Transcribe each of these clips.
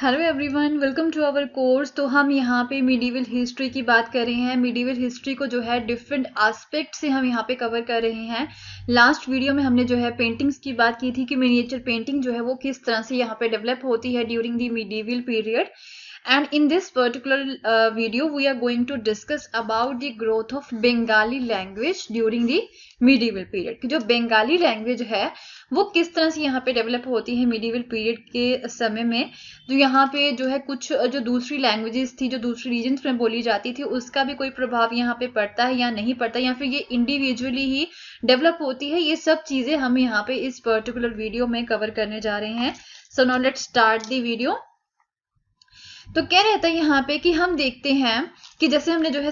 Hello everyone, welcome to our course. तो हम यहाँ पे मिडिवल हिस्ट्री की बात कर रहे हैं। मिडिवल हिस्ट्री को जो है डिफरेंट एस्पेक्ट से हम यहाँ पे कवर कर रहे हैं। लास्ट वीडियो में हमने जो है पेंटिंग्स की बात की थी कि मिनिएचर पेंटिंग जो है वो किस तरह से यहाँ पे डेवलप होती है during the medieval period. And in this particular video we are going to discuss about the growth of Bengali language during the medieval period कि जो बंगाली लैंग्वेज है वो किस तरह से यहाँ पे डेवलप होती है मिडिवल पीरियड के समय में। तो यहाँ पे जो है कुछ जो दूसरी लैंग्वेजेस थी जो दूसरी रीजन्स में बोली जाती थी उसका भी कोई प्रभाव यहाँ पे पड़ता है या नहीं पड़ता, या फिर ये इंडिविजुअली ही डेवलप होती है। ये सब चीजें हम यहाँ पे इस पर्टिकुलर वीडियो में कवर करने जा रहे हैं। So now let's start the video. तो क्या रहता है यहाँ पे कि हम देखते हैं कि जैसे हमने जो है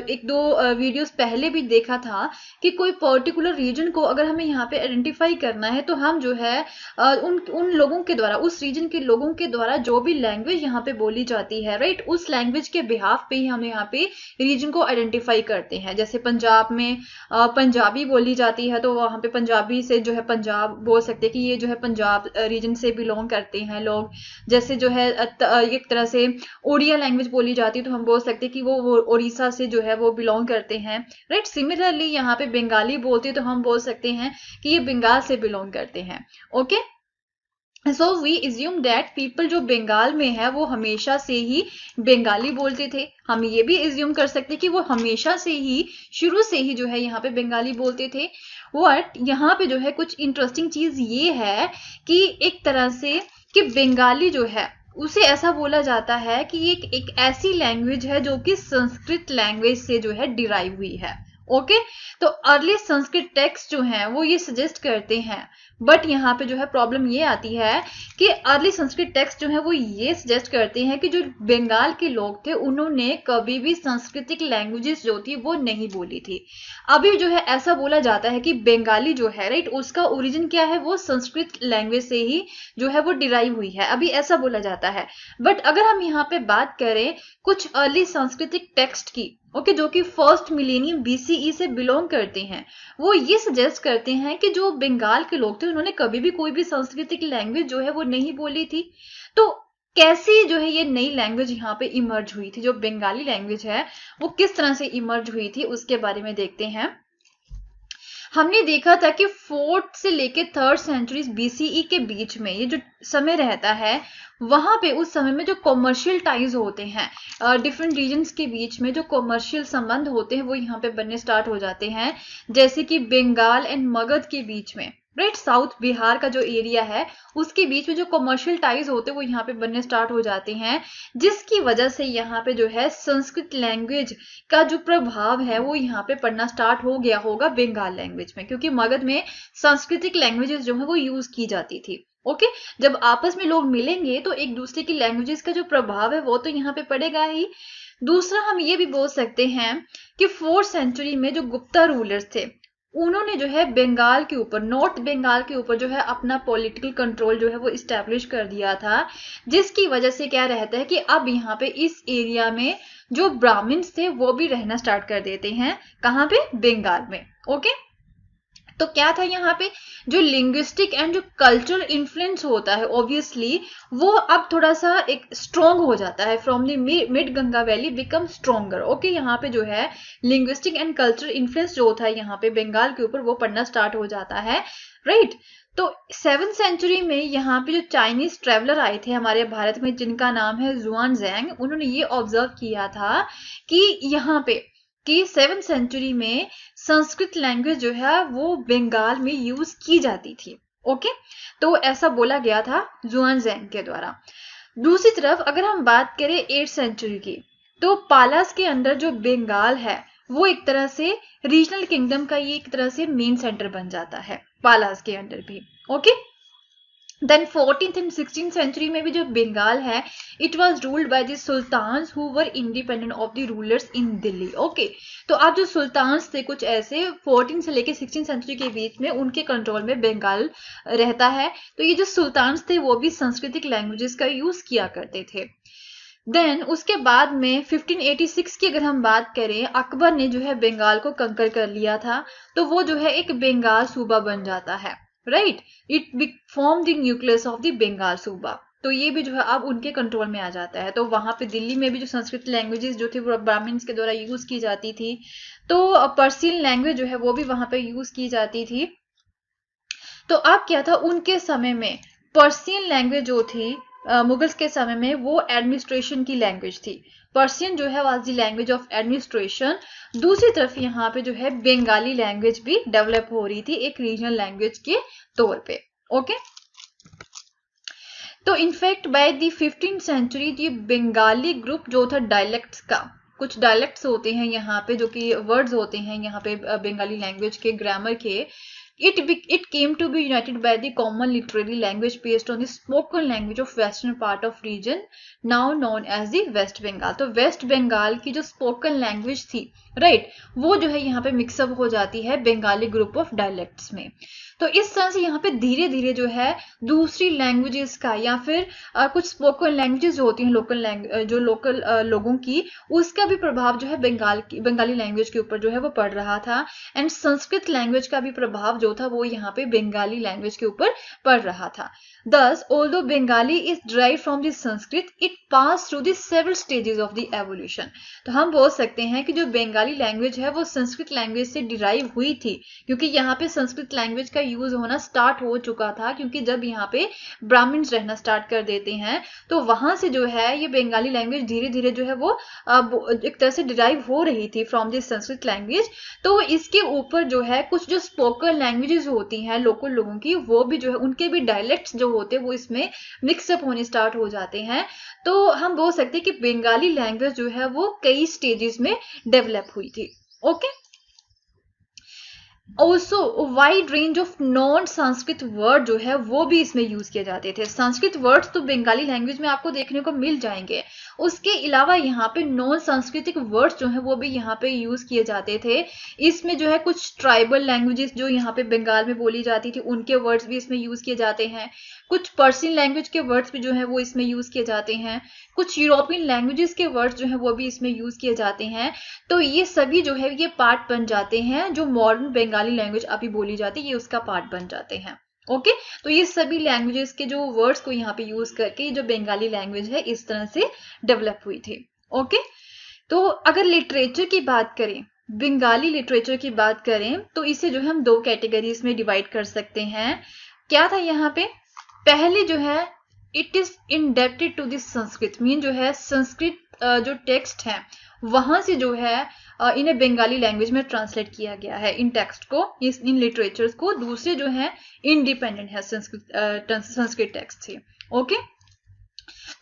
एक दो वीडियोस पहले भी देखा था कि कोई पर्टिकुलर रीजन को अगर हमें यहाँ पे आइडेंटिफाई करना है तो हम जो है उन लोगों के द्वारा, उस रीजन के लोगों के द्वारा जो भी लैंग्वेज यहाँ पे बोली जाती है, राइट, उस लैंग्वेज के बिहाफ पे ही हम यहाँ पे रीजन को आइडेंटिफाई करते हैं। जैसे पंजाब में पंजाबी बोली जाती है तो वहाँ पे पंजाबी से जो है पंजाब बोल सकते हैं कि ये जो है पंजाब रीजन से बिलोंग करते हैं लोग। जैसे जो है एक तरह से ओडिया लैंग्वेज बोली जाती है तो हम बोल सकते हैं कि वो उड़ीसा से जो है वो बिलोंग करते हैं, राइट। सिमिलरली यहाँ पे बंगाली बोलते हैं तो हम बोल सकते हैं कि ये बंगाल से बिलोंग करते हैं। Okay, so we assume that people जो बंगाल में है वो हमेशा से ही बंगाली बोलते थे। हम ये भी एज्यूम कर सकते हैं कि वो हमेशा से ही शुरू से ही जो है यहाँ पे बंगाली बोलते थे। बट यहाँ पे जो है कुछ इंटरेस्टिंग चीज ये है कि एक तरह से कि बंगाली जो है उसे ऐसा बोला जाता है कि एक ऐसी लैंग्वेज है जो कि संस्कृत लैंग्वेज से जो है डिराइव हुई है। ओके, तो अर्ली संस्कृत टेक्स्ट जो हैं वो ये सजेस्ट करते हैं, बट यहाँ पे जो है प्रॉब्लम ये आती है कि अर्ली संस्कृत टेक्स्ट जो है वो ये सजेस्ट करते हैं कि जो बंगाल के लोग थे उन्होंने कभी भी सांस्कृतिक लैंग्वेजेस जो थी वो नहीं बोली थी। अभी जो है ऐसा बोला जाता है कि बंगाली जो है, राइट, उसका ओरिजिन क्या है, वो संस्कृत लैंग्वेज से ही जो है वो डिराइव हुई है, अभी ऐसा बोला जाता है। बट अगर हम यहाँ पे बात करें कुछ अर्ली सांस्कृतिक टेक्स्ट की, ओके, जो कि फर्स्ट मिलेनियम बीसीई से बिलोंग करते हैं, वो ये सजेस्ट करते हैं कि जो बंगाल के लोग थे उन्होंने कभी भी कोई भी सांस्कृतिक लैंग्वेज जो है वो नहीं बोली थी। तो कैसी जो है ये नई लैंग्वेज यहाँ पे इमर्ज हुई थी, जो बंगाली लैंग्वेज है वो किस तरह से इमर्ज हुई थी उसके बारे में देखते हैं। हमने देखा था कि 4th से लेके 3rd सेंचुरी बीसीई के बीच में ये जो समय रहता है वहां पे उस समय में जो कॉमर्शियल टाइज होते हैं डिफरेंट रीजन्स के बीच में, जो कॉमर्शियल संबंध होते हैं वो यहाँ पे बनने स्टार्ट हो जाते हैं। जैसे कि बंगाल एंड मगध के बीच में, राइट, साउथ बिहार का जो एरिया है उसके बीच में जो कॉमर्शियल टाइज होते हैं वो यहाँ पे बनने स्टार्ट हो जाते हैं, जिसकी वजह से यहाँ पे जो है संस्कृत लैंग्वेज का जो प्रभाव है वो यहाँ पे पड़ना स्टार्ट हो गया होगा बंगाल लैंग्वेज में, क्योंकि मगध में सांस्कृतिक लैंग्वेजेस जो है वो यूज की जाती थी। ओके, जब आपस में लोग मिलेंगे तो एक दूसरे की लैंग्वेजेस का जो प्रभाव है वो तो यहाँ पे पड़ेगा ही। दूसरा हम ये भी बोल सकते हैं कि 4th सेंचुरी में जो गुप्ता रूलर्स थे उन्होंने जो है बंगाल के ऊपर, नॉर्थ बंगाल के ऊपर जो है अपना पॉलिटिकल कंट्रोल जो है वो इस्टेब्लिश कर दिया था, जिसकी वजह से क्या रहता है कि अब यहाँ पे इस एरिया में जो ब्राह्मण्स थे वो भी रहना स्टार्ट कर देते हैं। कहाँ पे? बंगाल में। ओके, तो क्या था यहाँ पे जो लिंग्विस्टिक एंड जो कल्चरल इन्फ्लुएंस होता है ऑब्वियसली वो अब थोड़ा सा एक स्ट्रॉन्ग हो जाता है, from the mid Ganga valley become stronger. Okay, यहाँ पे जो है लिंग्विस्टिक एंड कल्चरल इन्फ्लुएंस जो होता है यहाँ पे बंगाल के ऊपर वो पड़ना स्टार्ट हो जाता है, राइट। तो 7th सेंचुरी में यहाँ पे जो चाइनीज ट्रेवलर आए थे हमारे भारत में जिनका नाम है जुआनजैंग, उन्होंने ये ऑब्जर्व किया था कि यहाँ पे कि 7th सेंचुरी में संस्कृत लैंग्वेज जो है वो बंगाल में यूज की जाती थी। ओके, तो ऐसा बोला गया था जुआनजैंग के द्वारा। दूसरी तरफ अगर हम बात करें 8th सेंचुरी की, तो पालास के अंदर जो बंगाल है वो एक तरह से रीजनल किंगडम का ये एक तरह से मेन सेंटर बन जाता है पालास के अंदर भी। Okay, then 14th and 16th century में भी जो बंगाल है it was ruled by the sultans who were independent of the rulers in Delhi. Okay, तो अब जो सुल्तान्स थे कुछ ऐसे 14 से लेके 16th सेंचुरी के बीच में उनके कंट्रोल में बंगाल रहता है। तो ये जो सुल्तान्स थे वो भी सांस्कृतिक लैंग्वेजेस का यूज किया करते थे। देन उसके बाद में 1586 की अगर हम बात करें, अकबर ने जो है बंगाल को कंकर कर लिया था, तो वो जो है एक बंगाल सूबा बन जाता है, right. It form the nucleus of the Bengal सूबा। तो ये भी जो है अब उनके कंट्रोल में आ जाता है। तो वहां पे दिल्ली में भी जो संस्कृत लैंग्वेजेस जो थी वो ब्राह्मण्स के द्वारा यूज की जाती थी, तो पर्शियन लैंग्वेज जो है वो भी वहां पे यूज की जाती थी। तो अब क्या था, उनके समय में पर्शियन लैंग्वेज जो थी मुगल्स के समय में वो एडमिनिस्ट्रेशन की लैंग्वेज थी। पर्शियन जो है was the language of administration. दूसरी तरफ यहाँ पे जो है बंगाली लैंग्वेज भी डेवलप हो रही थी एक रीजनल लैंग्वेज के तौर पे। ओके, तो in fact by the 15th century ये बंगाली ग्रुप जो था डायलेक्ट्स का, कुछ डायलेक्ट्स होते हैं यहाँ पे जो कि वर्ड्स होते हैं यहाँ पे बंगाली लैंग्वेज के ग्रामर के, it came to be united by the common literary language based on the spoken language of western part of region now known as the West Bengal। तो वेस्ट बंगाल की जो स्पोकन लैंग्वेज थी, right, वो जो है यहाँ पे मिक्सअप हो जाती है बंगाली ग्रुप ऑफ डायलेक्ट्स में। तो इस तरह से यहाँ पे धीरे धीरे जो है दूसरी लैंग्वेजेस का या फिर कुछ स्पोकन लैंग्वेजेस होती हैं लोकल जो लोकल लोगों की, उसका भी प्रभाव जो है बंगाली लैंग्वेज के ऊपर जो है वो पड़ रहा था। एंड संस्कृत लैंग्वेज का भी प्रभाव जो था वो यहाँ पे बंगाली लैंग्वेज के ऊपर पड़ रहा था। Thus, although Bengali is derived from the Sanskrit, it passed through the several stages of the evolution। तो हम बोल सकते हैं कि जो बंगाली लैंग्वेज है वो संस्कृत लैंग्वेज से डिराइव हुई थी, क्योंकि यहाँ पे संस्कृत लैंग्वेज का यूज होना स्टार्ट हो चुका था, क्योंकि जब यहाँ पे ब्राह्मण्स रहना स्टार्ट कर देते हैं तो वहां से जो है ये बंगाली लैंग्वेज धीरे धीरे जो है वो एक तरह से डिराइव हो रही थी फ्रॉम द संस्कृत लैंग्वेज। तो इसके ऊपर जो है कुछ जो स्पोकन लैंग्वेजेस होती हैं लोकल लोगों की, वो भी जो है उनके भी डायलेक्ट्स जो होते हैं वो इसमें मिक्सअप होने स्टार्ट हो जाते हैं। तो हम बोल सकते हैं कि बंगाली लैंग्वेज जो है वो कई स्टेजेस में डेवलप हुई थी। Okay, also wide range of non Sanskrit word जो है वो भी इसमें यूज किए जाते थे। संस्कृत वर्ड्स तो बंगाली लैंग्वेज में आपको देखने को मिल जाएंगे, उसके अलावा यहाँ पे नॉन सांस्कृतिक वर्ड्स जो है वो भी यहाँ पे यूज किए जाते थे। इसमें जो है कुछ ट्राइबल लैंग्वेजेस जो यहाँ पे बंगाल में बोली जाती थी उनके वर्ड्स भी इसमें यूज किए जाते हैं। कुछ पर्शियन लैंग्वेज के वर्ड्स भी जो है वो इसमें यूज किए जाते हैं। कुछ यूरोपियन लैंग्वेजेस के वर्ड्स जो है वो भी इसमें यूज किए जाते हैं। तो ये सभी जो है ये पार्ट बन जाते हैं, जो मॉडर्न बंगाली लैंग्वेज अभी बोली जाती है ये उसका पार्ट बन जाते हैं। ओके, तो ये सभी लैंग्वेजेस के जो वर्ड्स को यहाँ पे यूज करके जो बंगाली लैंग्वेज है इस तरह से डेवलप हुई थी। ओके, तो अगर लिटरेचर की बात करें, बंगाली लिटरेचर की बात करें, तो इसे जो है हम दो कैटेगरीज में डिवाइड कर सकते हैं। क्या था यहाँ पे, पहले जो है it is indebted to this Sanskrit, mean जो है संस्कृत जो टेक्स्ट है वहां से जो है इन्हें बंगाली लैंग्वेज में ट्रांसलेट किया गया है, इन टेक्स्ट को, इन लिटरेचर्स को। दूसरे जो है इंडिपेंडेंट है संस्कृत टेक्स्ट थे। ओके,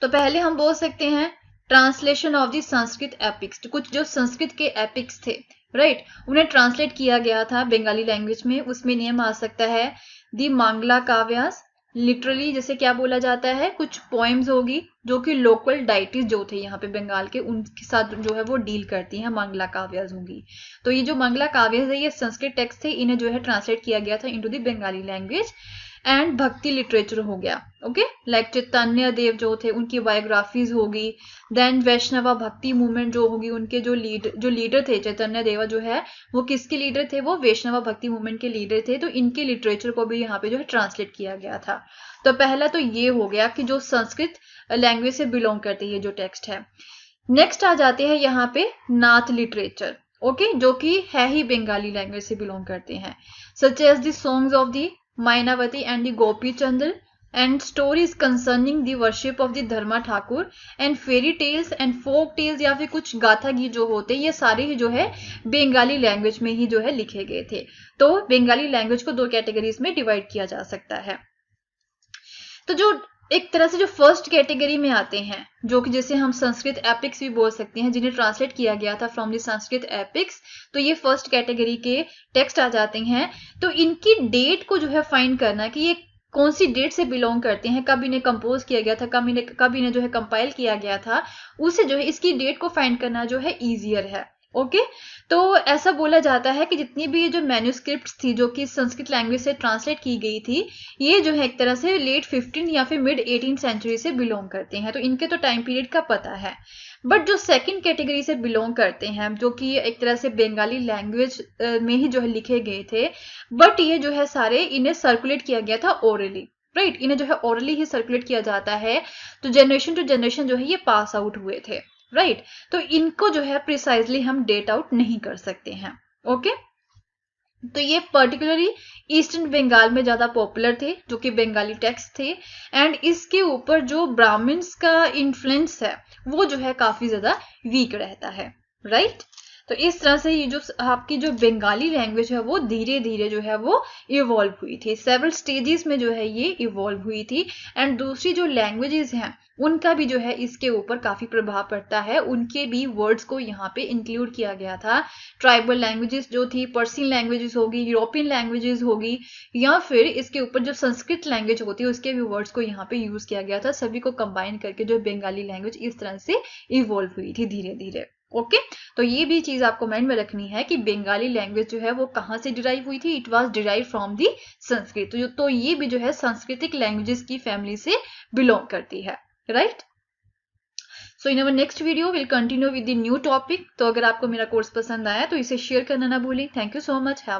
तो पहले हम बोल सकते हैं translation of the Sanskrit epics, कुछ जो संस्कृत के एपिक्स थे, राइट, उन्हें ट्रांसलेट किया गया था बंगाली लैंग्वेज में। उसमें नेम आ सकता है दी मांगला काव्यास, लिटरली जैसे क्या बोला जाता है, कुछ पोएम्स होगी जो कि लोकल डाइटीज जो थे यहाँ पे बंगाल के उनके साथ जो है वो डील करती हैं, मंगला काव्यास होंगी। तो ये जो मंगला काव्यास है ये संस्कृत टेक्स्ट थे, इन्हें जो है ट्रांसलेट किया गया था into the Bengali language. And भक्ति लिटरेचर हो गया, ओके, लाइक चैतन्य देव जो थे उनकी बायोग्राफीज होगी। देन वैष्णवा भक्ति मूवमेंट जो होगी, उनके जो लीडर थे, चैतन्य देवा जो है वो किसके लीडर थे, वो वैष्णवा भक्ति मूवमेंट के लीडर थे। तो इनके लिटरेचर को भी यहाँ पे जो है ट्रांसलेट किया गया था। तो पहला तो ये हो गया कि जो संस्कृत लैंग्वेज से बिलोंग करते हैं जो टेक्स्ट है। नेक्स्ट आ जाते हैं यहाँ पे नाथ लिटरेचर, ओके, जो कि है ही बंगाली लैंग्वेज से बिलोंग करते हैं, such as the songs of the Mainavati and the Gopi Chandra and stories concerning the worship of the Dharma Thakur and fairy tales and folk tales या फिर कुछ गाथा गीत जो होते हैं ये सारे ही जो है बंगाली लैंग्वेज में ही जो है लिखे गए थे। तो बंगाली लैंग्वेज को दो कैटेगरीज में डिवाइड किया जा सकता है। तो जो एक तरह से जो फर्स्ट कैटेगरी में आते हैं, जो कि जैसे हम संस्कृत एपिक्स भी बोल सकते हैं, जिन्हें ट्रांसलेट किया गया था फ्रॉम द संस्कृत एपिक्स, तो ये फर्स्ट कैटेगरी के टेक्स्ट आ जाते हैं। तो इनकी डेट को जो है फाइंड करना कि ये कौन सी डेट से बिलोंग करते हैं, कब इन्हें कंपोज किया गया था, कब इन्हें जो है कंपाइल किया गया था, उसे जो है इसकी डेट को फाइंड करना जो है इजियर है। ओके, तो ऐसा बोला जाता है कि जितनी भी ये जो मैन्यूस्क्रिप्ट्स थी जो कि संस्कृत लैंग्वेज से ट्रांसलेट की गई थी, ये जो है एक तरह से लेट 15 या फिर मिड 18 सेंचुरी से बिलोंग करते हैं। तो इनके तो टाइम पीरियड का पता है। बट जो सेकंड कैटेगरी से बिलोंग करते हैं, जो कि एक तरह से बंगाली लैंग्वेज में ही जो है लिखे गए थे, बट ये जो है सारे इन्हें सर्कुलेट किया गया था ओरली, राइट, इन्हें जो है ओरली ही सर्कुलेट किया जाता है, तो जनरेशन टू जनरेशन जो है ये पास आउट हुए थे, राइट। तो इनको जो है प्रिसाइजली हम डेट आउट नहीं कर सकते हैं। ओके, तो ये पर्टिकुलरली ईस्टर्न बंगाल में ज्यादा पॉपुलर थे, जो कि बंगाली टेक्स्ट थे, एंड इसके ऊपर जो ब्राह्मण्स का इन्फ्लुएंस है वो जो है काफी ज्यादा वीक रहता है, राइट। तो इस तरह से ये जो आपकी जो बंगाली लैंग्वेज है वो धीरे धीरे जो है वो इवॉल्व हुई थी, सेवरल स्टेजेस में जो है ये इवॉल्व हुई थी। एंड दूसरी जो लैंग्वेजेस हैं उनका भी जो है इसके ऊपर काफी प्रभाव पड़ता है, उनके भी वर्ड्स को यहाँ पे इंक्लूड किया गया था। ट्राइबल लैंग्वेजेस जो थी, पर्शियन लैंग्वेजेस होगी, यूरोपियन लैंग्वेजेस होगी, या फिर इसके ऊपर जो संस्कृत लैंग्वेज होती है उसके भी वर्ड्स को यहाँ पे यूज किया गया था। सभी को कंबाइन करके जो बंगाली लैंग्वेज इस तरह से इवॉल्व हुई थी धीरे धीरे। ओके, तो ये भी चीज आपको माइंड में रखनी है कि बंगाली लैंग्वेज जो है वो कहाँ से डिराइव हुई थी, it was derive from the Sanskrit. तो ये भी जो है सांस्कृतिक लैंग्वेजेस की फैमिली से बिलोंग करती है, right. So in our next video will continue with the new topic. तो अगर आपको मेरा कोर्स पसंद आया तो इसे शेयर करना ना भूलें। Thank you so much.